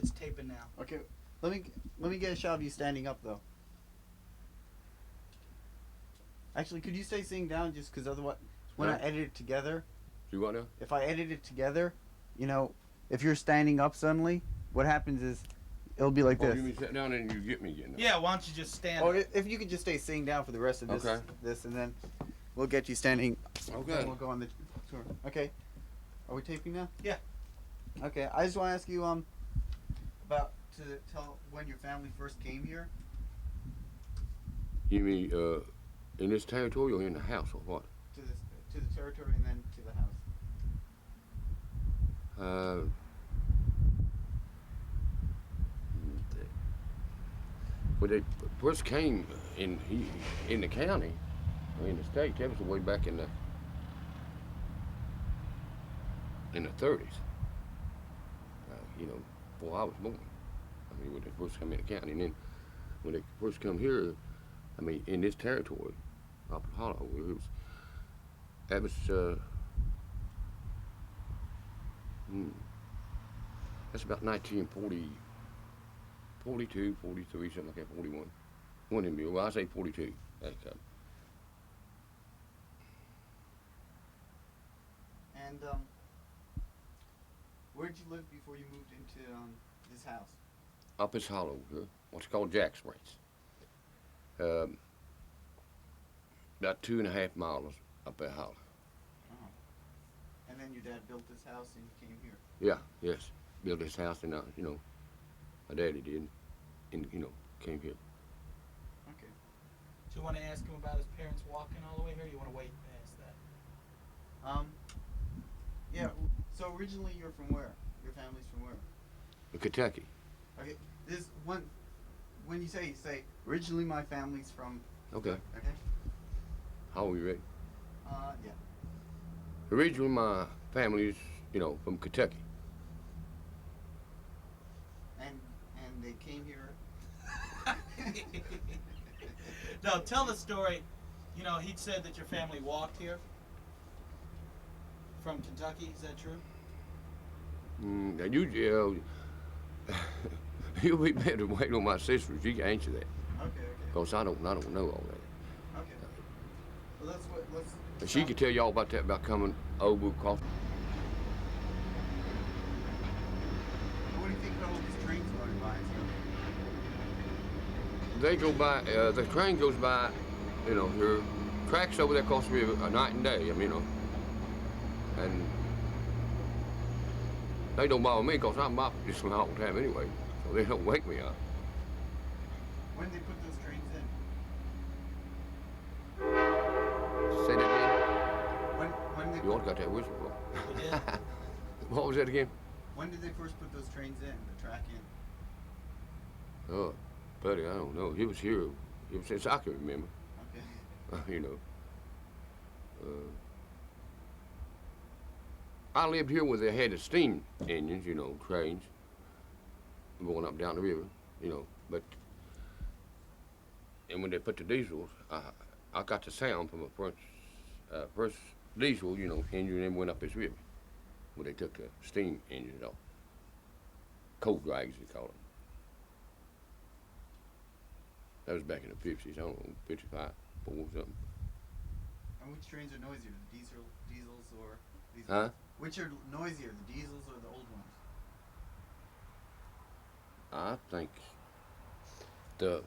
It's taping now. Okay, let me get a shot of you standing up though. Actually, could you stay sitting down just because otherwise, when I edit it together, You what now? if I edit it together, if you're standing up suddenly, what happens is it'll be like Oh, this. you mean sit down and you get me again? Yeah, why don't you just stand Or up? if you could just stay sitting down for the rest of this, Okay. and then we'll get you standing. Okay. And we'll go on the tour. Okay. Are we taping now? Yeah. Okay. I just want to ask you about to tell when your family first came here. You mean in this territory or in the house or what? To the territory and then to the house. When they first came in the county, or in the state, that was way back in the 30s. Before I was born. I mean, when they first come in the county, and then when they first come here, I mean, in this territory, Upper Hollow, that was that's about 1940. 42, 43, something like that, 41. One in Bill. Well, I say 42. That's And where did you live before you moved into this house? Up this hollow here, what's called Jack Springs. About 2.5 miles up that hollow. Uh-huh. And then your dad built this house and you came here. Yeah, yes. Built this house and my daddy did, and came here. Okay. Do you want to ask him about his parents walking all the way here, or you want to wait and ask that? Yeah. So originally you're from where? Your family's from where? Kentucky. Okay. This one. When you say originally my family's from. Okay. Okay. How are you ready? Yeah. Originally my family's, from Kentucky. And they came here. No, tell the story. He said that your family walked here from Kentucky. Is that true? Now you'll be better waiting on my sister. She can answer that. Okay. Because I don't know all that. Okay. Well, let's. And she could tell you all about that, about coming over across. What do you think all these trains going by? They go by, the train goes by, here, tracks over there across the river night and day, and they don't bother me because I'm up just all the time anyway, so they don't wake me up. When did they put those trains in? Say that again? When they You all got that whistle blow. We did. What was that again? When did they first put those trains in, the track in? Oh, buddy, I don't know. He was here ever since I can remember. Okay. I lived here where they had the steam engines, trains, going up down the river, but, and when they put the diesels, I got the sound from the first diesel, engine, and went up this river, when they took the steam engines off. Coal drags, they call them. That was back in the 50s, I don't know, 55, 4 something. And which trains are noisier, the diesels or these Huh? ones? Which are noisier, the diesels or the old ones? I think the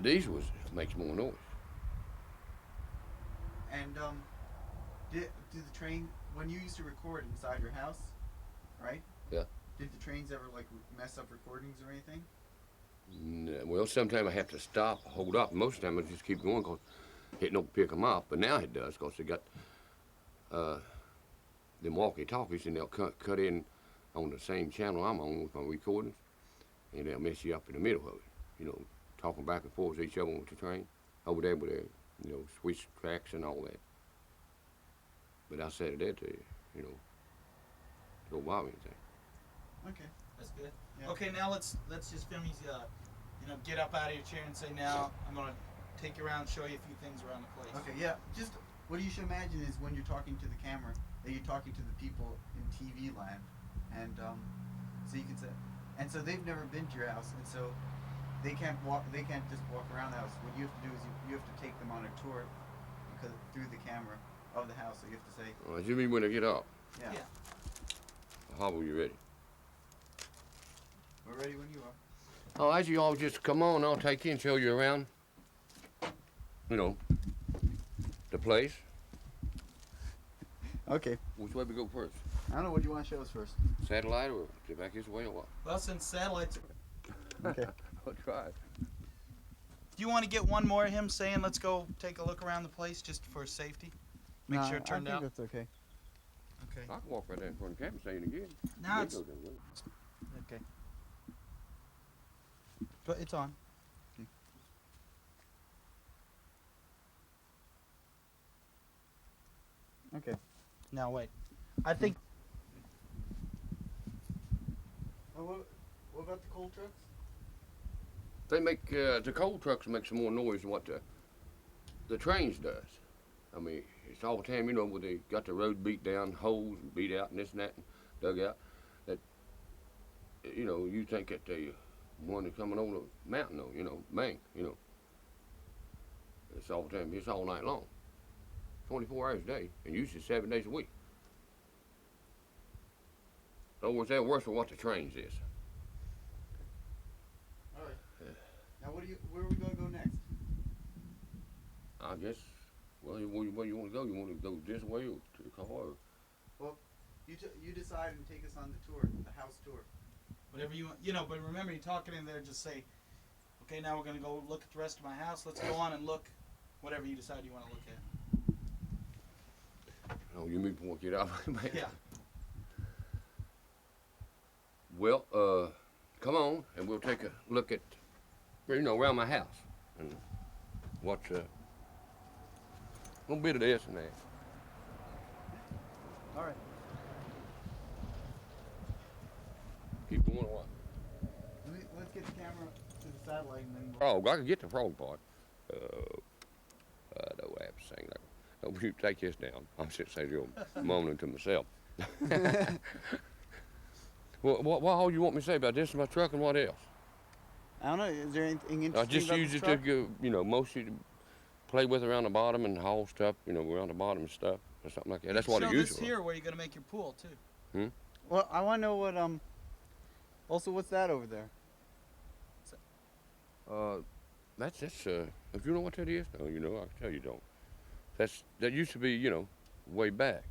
diesel makes more noise. And did the train, when you used to record inside your house, right? Yeah. Did the trains ever mess up recordings or anything? Well, sometimes I have to stop, hold up. Most of the time I just keep going because it don't pick them up. But now it does because they got them walkie-talkies, and they'll cut in on the same channel I'm on with my recordings, and they'll mess you up in the middle of it. Talking back and forth with each other with the train over there with their, switch tracks and all that. But I said that to don't bother me anything. Okay. That's good. Yeah. Okay, now let's just film you. Get up out of your chair and say, now I'm gonna take you around, show you a few things around the place. Okay, yeah. Just what you should imagine is when you're talking to the camera, that you're talking to the people in TV land, and So you can say, and so they've never been to your house, and so they can't walk. They can't just walk around the house. What you have to do is you have to take them on a tour, because through the camera of the house. So you have to say, You mean when they get up? yeah, Yeah. How are you ready? we're ready when you are. Oh, as you all just come on, I'll take you and show you around. You know, the place. Okay. Which way we go first? I don't know. What do you want to show us first? Satellite or get back this way or what? Well, since satellites. Okay. I'll try it. Do you want to get one more of him saying, "Let's go take a look around the place just for safety"? Make Nah, sure it turned I think out. that's okay. Okay. I can walk right there in front of the camera saying again. Now it's Windows ain't good. okay. But it's on. Okay. Now wait. I think What about the coal trucks? They make the coal trucks make some more noise than what the trains does. I mean, it's all the time, you know, where they got the road beat down, holes and beat out and this and that and dug out. That, you know, you think that they one that's coming over the mountain, though, you know, bang, you know. It's all the time, it's all night long. 24 hours a day, and usually 7 days a week. In other words, they're worse than what the trains is. All right. Now, where are we gonna go next? I guess, well, where you want to go? You want to go this way or to the car? Or, You decide and take us on the tour, the house tour. whatever you want. You know, but remember, you're talking in there. Just say, "Okay, now we're gonna go look at the rest of my house. Let's go on and look, whatever you decide you want to look at." oh, you mean before I get out? Yeah. Well, come on, and we'll take a look at, you know, around my house and watch a little bit of this and that. All right. Keep going. What? Let's get the camera to the satellite and then. We'll... Frog. I can get the frog part. I don't have to sing like. Don't you take this down. I'm just saying, you're moaning to myself. Well, what all you want me to say about this and my truck and what else? I don't know. Is there anything interesting I just about use this it truck? to go, you know, mostly to play with around the bottom and haul stuff, you know, around the bottom and stuff or something like that. That's what it Show usually this was. here where you're gonna make your pool too. Well, I want to know what Also, what's that over there? That's if you know what that is, no, you know, I can tell you don't. That used to be, you know, way back.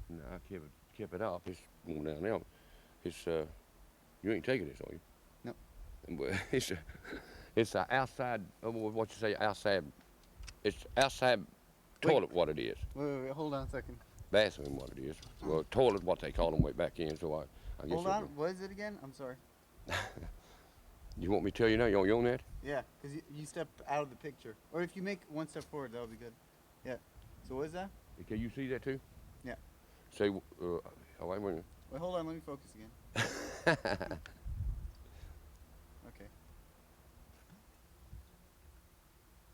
No, I kept it off. It's going down now. It's you ain't taking this, are you? No. But it's a outside. What you say outside? It's outside toilet. What it is? Wait, hold on a second. Bathroom. What it is? Well, toilet. What they call them way back in. So I guess. Hold on. What is it again? I'm sorry. You want me to tell you now? You on that? Yeah, because you step out of the picture. Or if you make one step forward, that'll be good. Yeah. So what is that? Can you see that too? Yeah. Say, oh, wait a minute. Wait, hold on. Let me focus again. Okay.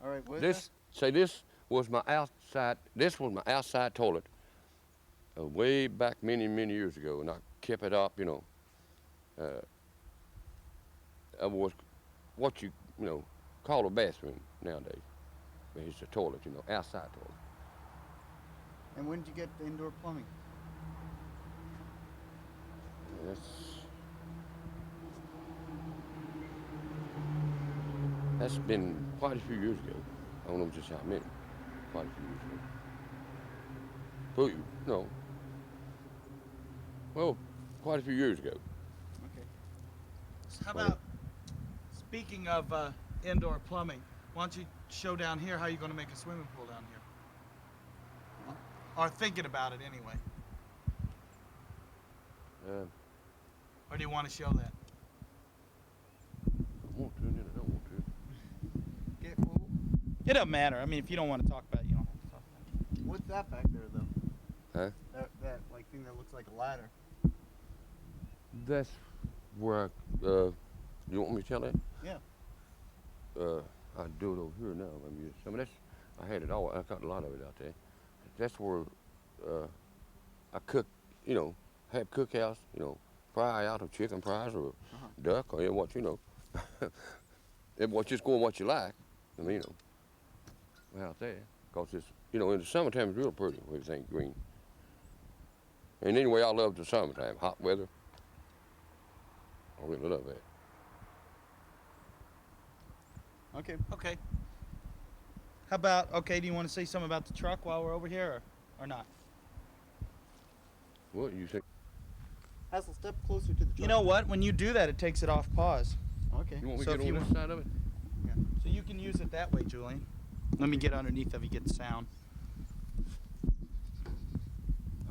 All right. What is This was my outside. This was my outside toilet. Way back many years ago, and I kept it up. You know. It was what you know call a bathroom nowadays. But it's a toilet, you know, outside toilet. that? And when did you get the indoor plumbing? That's been quite a few years ago. I don't know just how many. Quite a few years ago. But, no. Well, quite a few years ago. Okay. So how about, speaking of indoor plumbing, why don't you show down here how you're going to make a swimming pool down here? Or thinking about it anyway. Or do you want to show that? I want to, and I don't want to. Okay, well, It doesn't matter. I mean, if you don't want to talk about it, you don't have to talk about it. what's that back there, though? Huh? That like thing that looks like a ladder. That's where you want me to tell that? Yeah. I do it over here now. I mean, some of that's, I had it all, I got a lot of it out there. That's where I cook, you know, have cookhouse, you know, fry out of chicken fries or duck or what, you know. It what just go on what you like. I mean, you know, out there. Because it's, you know, in the summertime it's real pretty, everything's green. And anyway, I love the summertime, hot weather. I really love that. Okay. Okay. How about, okay, do you want to say something about the truck while we're over here or not? What you think? Hassel, step closer to the truck. You know what? When you do that, it takes it off pause. Okay. You want me So to if get you on this side of it? So you can use it that way, Julian. Let me get underneath of you, get the sound.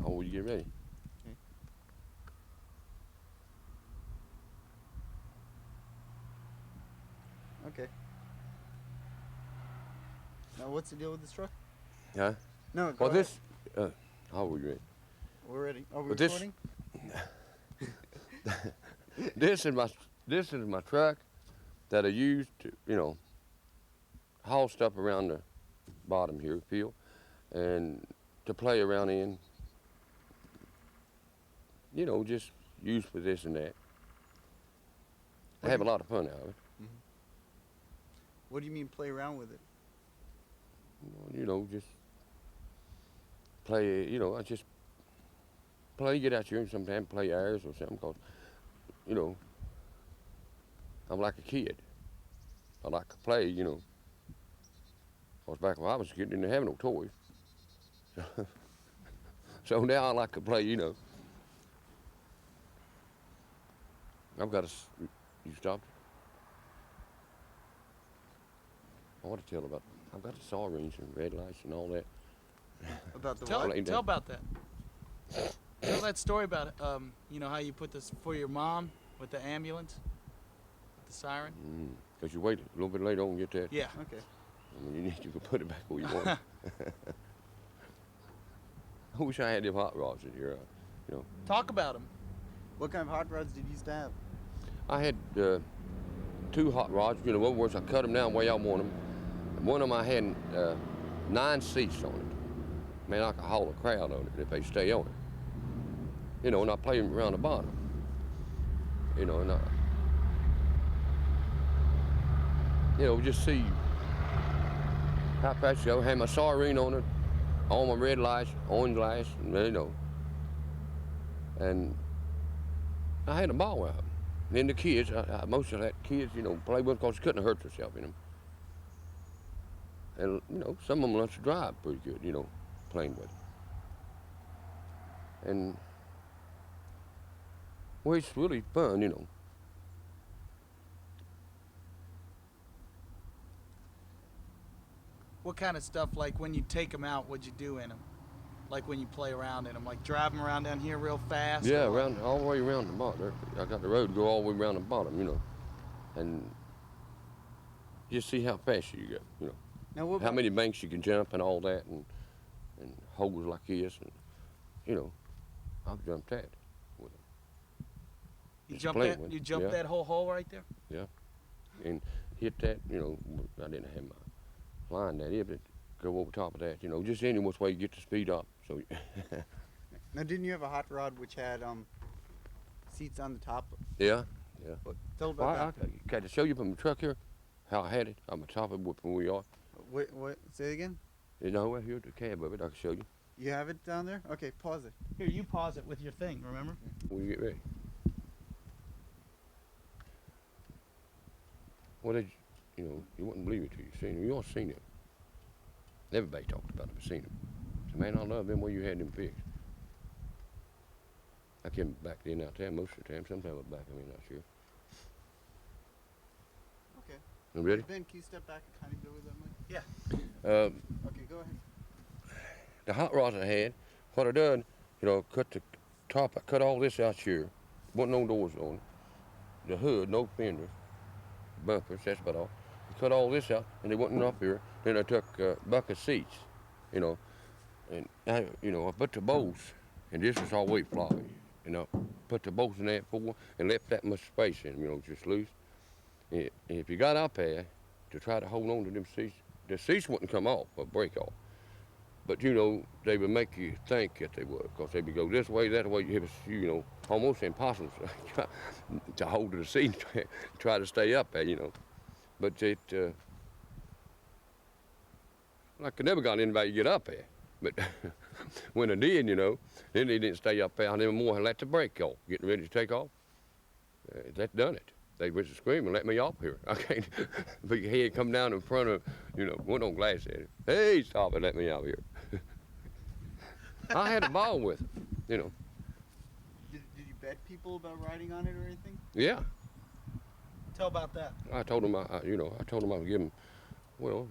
Oh, will you get ready? Okay. Now, what's the deal with this truck? Huh? No, go Well, ahead. this, how will you ready? We're ready. Are we But this- recording? This is my truck that I use to, you know, haul stuff around the bottom here, field, and to play around in. You know, just use for this and that. I have a lot of fun out of it. What do you mean play around with it? You know, just play. You know, I just play, get out here and sometimes play airs or something. Cause, you know, I'm like a kid. I like to play. You know. Cause back when I was a kid, didn't have no toys. So now I like to play. You know. I've got a. You stopped? I want to tell about. I've got the saw rings and red lights and all that. About the Tell, what? tell about that. Tell that story about it. You know how you put this for your mom with the ambulance, with the siren. Cause you wait a little bit later on and get that. Yeah. Okay. I mean, you can put it back where you want it. I wish I had them hot rods in here. You know, Talk about them. What kind of hot rods did you used to have? I had 2 hot rods. You know, in other words, I cut them down the way I want them. And one of them I had 9 seats on it. Man, I could haul a crowd on it if they stay on it. You know, and I play them around the bottom. You know, and you know, just see how fast you go. Had my siren on it, all my red lights, orange lights, and, you know. And I had a ball out. And then the kids, most of that kids, you know, play with because you couldn't hurt yourself in them. And, you know, some of them learn to drive pretty good, you know, playing with it. And, well, it's really fun, you know. What kind of stuff, like when you take them out, what'd you do in them? Like when you play around in them, like drive them around down here real fast? Yeah, or what? around all the way around the bottom. I got the road to go all the way around the bottom, you know. And just see how fast you go, you know. Now, what How about, many banks you can jump and all that, and holes like this, and, you know, I've jumped that with them. You Just jump playing that? with You it, jump yeah. that whole hole right there? And hit that, you know, I didn't have my line that, but go over top of that, you know, just any which way you get the speed up. So, now, didn't you have a hot rod which had seats on the top? yeah. Tell Well, about that. can I show you from the truck here how I had it on the top of it from where we are? What? Say it again. You know, well, here's the cab of it. I can show you You have it down there? Okay, pause it. Here, you pause it with your thing, remember? when you get ready. Well, you know, you wouldn't believe it till you seen them. You all seen them. Everybody talked about them, seen them. So, man, I love them where you had them fixed. I came back in out there most of the time. Sometimes I was back, I mean, not sure. Okay. You ready? Ben, can you step back a tiny bit with that mic? Uh, Okay, go ahead. the hot rods I had, what I done, you know, cut the top, I cut all this out here. Wasn't no doors on it. The hood, no fenders, bumpers, that's about all. I cut all this out, and they wasn't up here. Then I took bucket seats, you know, and I put the bolts, and this was all weight floppy, you know, put the bolts in that for, and left that much space in them, you know, just loose. And if you got up there to try to hold on to them seats, the seats wouldn't come off or break off. But you know, they would make you think that they would, because they would go this way, that way. It was, you know, almost impossible to hold to the seat and try to stay up there, you know. But it, I could never got anybody to get up there. But when I did, you know, then they didn't stay up there anymore and let the brake go, getting ready to take off. That done it. They went to scream and let me off here. I can't, but your head come down in front of, you know, one on glass at it. Hey, stop it, let me out here. I had a ball with it, you know. Did you bet people about riding on it or anything? Yeah, Tell about that. I told them, you know, I told them I would give them, well,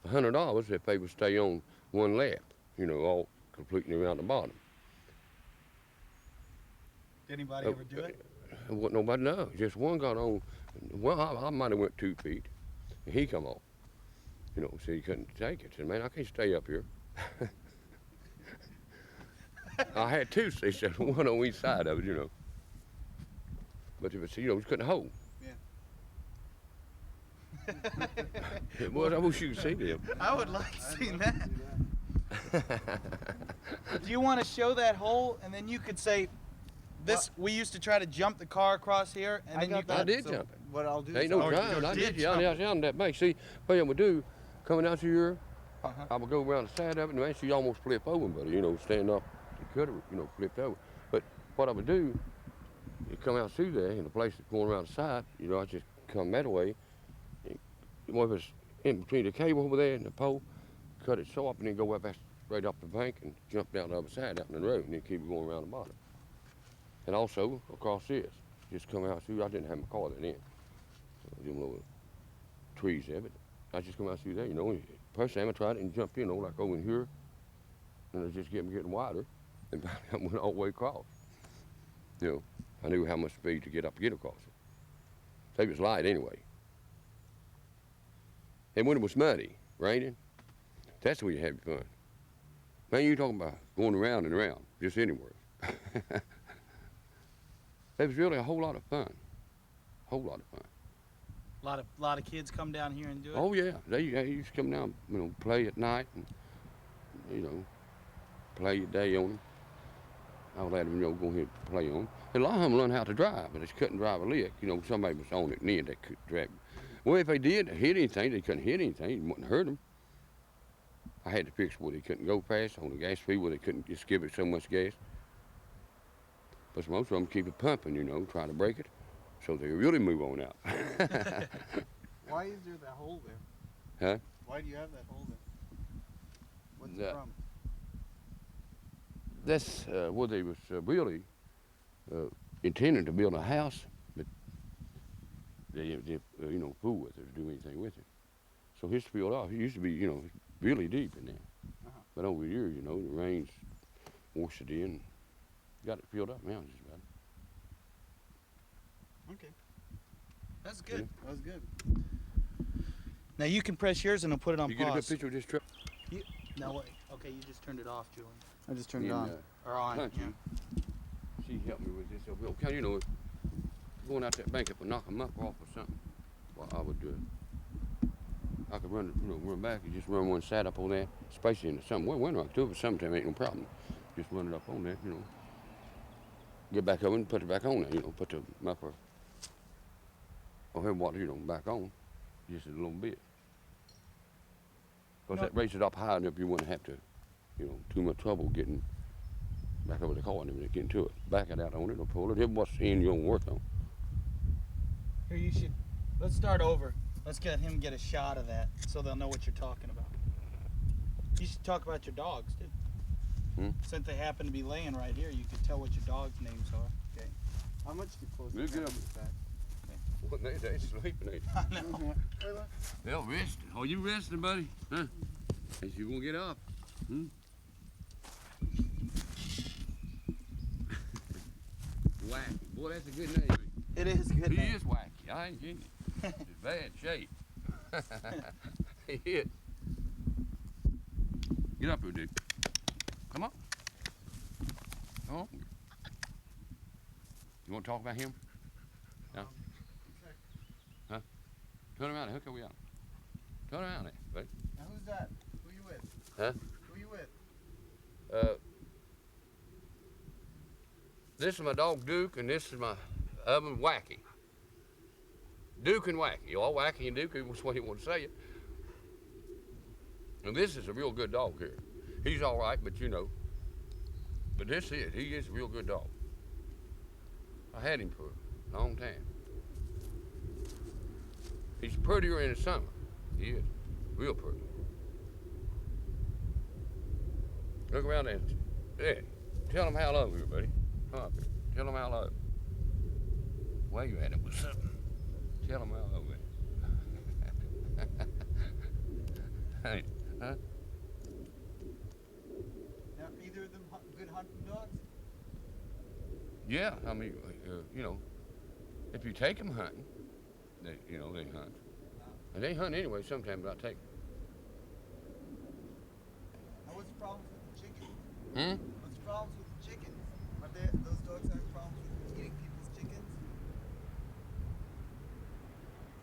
$100 if they would stay on one lap, you know, all completely around the bottom. Did anybody ever do it? What nobody knows. Just one got on. Well, I might have went 2 feet, and he come off. You know, so he couldn't take it. Said, man, I can't stay up here. I had 2 seats, one on each side of it, you know. But it was, you know, it couldn't hold. Yeah. It was. I wish you could see them. I would like to see that. Do you want to show that hole, and then you could say, "This we used to try to jump the car across here," and then you got that. I did So jump it. What I'll do Ain't is no Oh, you trying. I did did. I was on that bank. See, what I would do, coming out here, Uh-huh. I would go around the side of it, and actually almost flip over, but you know, stand up, you could have, you know, flipped over. But what I would do, you come out through there, and the place is going around the side, you know, I just come that way. Well, if it's in between the cable over there and the pole, cut it so up, and then go up right up the bank and jump down the other side out in the road, and then keep it going around the bottom. And also across this, just come out through. I didn't have my car then, so them little trees there, but I just come out through there, you know. First time I tried it and jumped, you know, like over in here, and it just kept getting wider, and I went all the way across. You know, I knew how much speed to get up to get across it. So it was light anyway. And when it was muddy, raining, that's where you have your fun. Man, you talking about going around and around, just anywhere. It was really a whole lot of fun. Whole lot of fun. A lot of kids come down here and do it. Oh yeah, they used to come down, you know, play at night, and you know, play at day on them. I would let them, you know, go ahead and play on them. And a lot of them learned how to drive, but they couldn't drive a lick. You know, somebody was on it and then they could drive. Well, if they did hit anything, they couldn't hit anything. It wouldn't hurt them. I had to fix where they couldn't go fast on the gas speed, where they couldn't just give it so much gas. But most of them keep it pumping, you know, try to break it, so they really move on out. Why is there that hole there? Huh? Why do you have that hole there? What's That- it from? That's where they was really intending to build a house, but they you know, fool with it or do anything with it. So it's filled off. It used to be, you know, really deep in there. Uh-huh. But over the years, you know, the rains washed it in, got it filled up now just about. Okay, That's good. that was good. Now you can press yours and I'll put it on You get a good pause. picture of this truck? No, wait. Okay, you just turned it off, Julian. I just turned in, it on. Or on. country. Yeah. She helped me with this. So, okay, you know, going out that bank up and knock them up off or something. Well, I would do it. I could run, you know, run back and just run one side up on that, especially in the summer. Well, winter, October, summertime ain't no problem. Just run it up on that, you know. Get back over and put it back on there, you know, put the muffler or have water, you know, back on just a little bit. Because that raises it up high enough you wouldn't have to, you know, too much trouble getting back over the car and everything, getting to it. Back it out on it or pull it. It what's the end you're gonna work on. Here, you should. Let's start over. Let's get him get a shot of that so they'll know what you're talking about. You should talk about your dogs, too. Hmm? Since they happen to be laying right here, you can tell what your dogs' names are. Okay. How much do you close Look the at camera back? What they sleeping, ain't I know. They'll resting. Oh, you resting, buddy? Huh? Ain't you gonna get up? Hmm? Wacky. Boy, that's a good name. It is a good He name. is wacky. I ain't kidding you. He's bad shape. He is. Get up here, dude. Come on. Come on. You want to talk about him? No? Huh? Turn around and hook up. Turn around there, buddy. Now who's that? Who you with? Huh? Who you with? This is my dog Duke, and this is my oven Wacky. Duke and Wacky, or Wacky and Duke, which way you want to say it. And this is a real good dog here. He's all right, but you know. But this is, he is a real good dog. I had him for a long time. He's prettier in the summer. He is. Real pretty. Look around there. Yeah. Tell him hello here, buddy. Come up here. Tell him hello. Where you at? What's up? Tell him hello, man. Hey, huh? Now, either of them good hunting dogs? Yeah, I mean, you know, if you take them hunting, they hunt. And they hunt anyway sometimes, but I take them. Now, what's the problems with the chickens? Hmm? What's the problems with the chickens? Are those dogs having problems with eating people's chickens?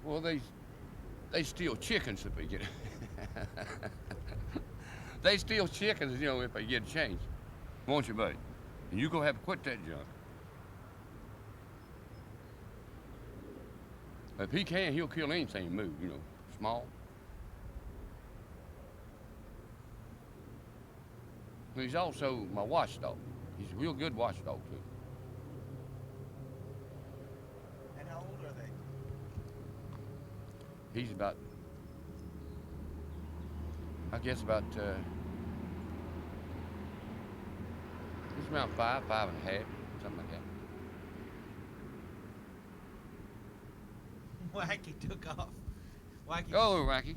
Well, they steal chickens if they get they steal chickens, you know, if they get a chance. Won't you, buddy? And you gonna have to quit that junk. If he can, he'll kill anything move, you know, small. He's also my watchdog. He's a real good watchdog too. And how old are they? He's about, I guess about, he's around 5 and a half, something like that. Wacky took off. Wacky. Go over, Wacky.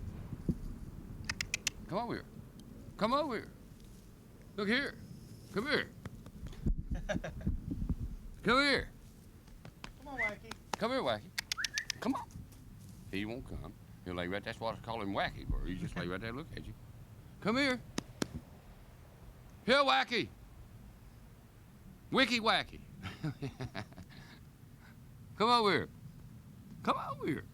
Come over here. Come over here. Look here. Come here. Come here. Come on, Wacky. Come here, Wacky. Come on. He won't come. He'll lay right. That's what I call him Wacky for. He just lay right there and look at you. Come here. Here, Wacky. Wicky Wacky. Come over here. Come over here.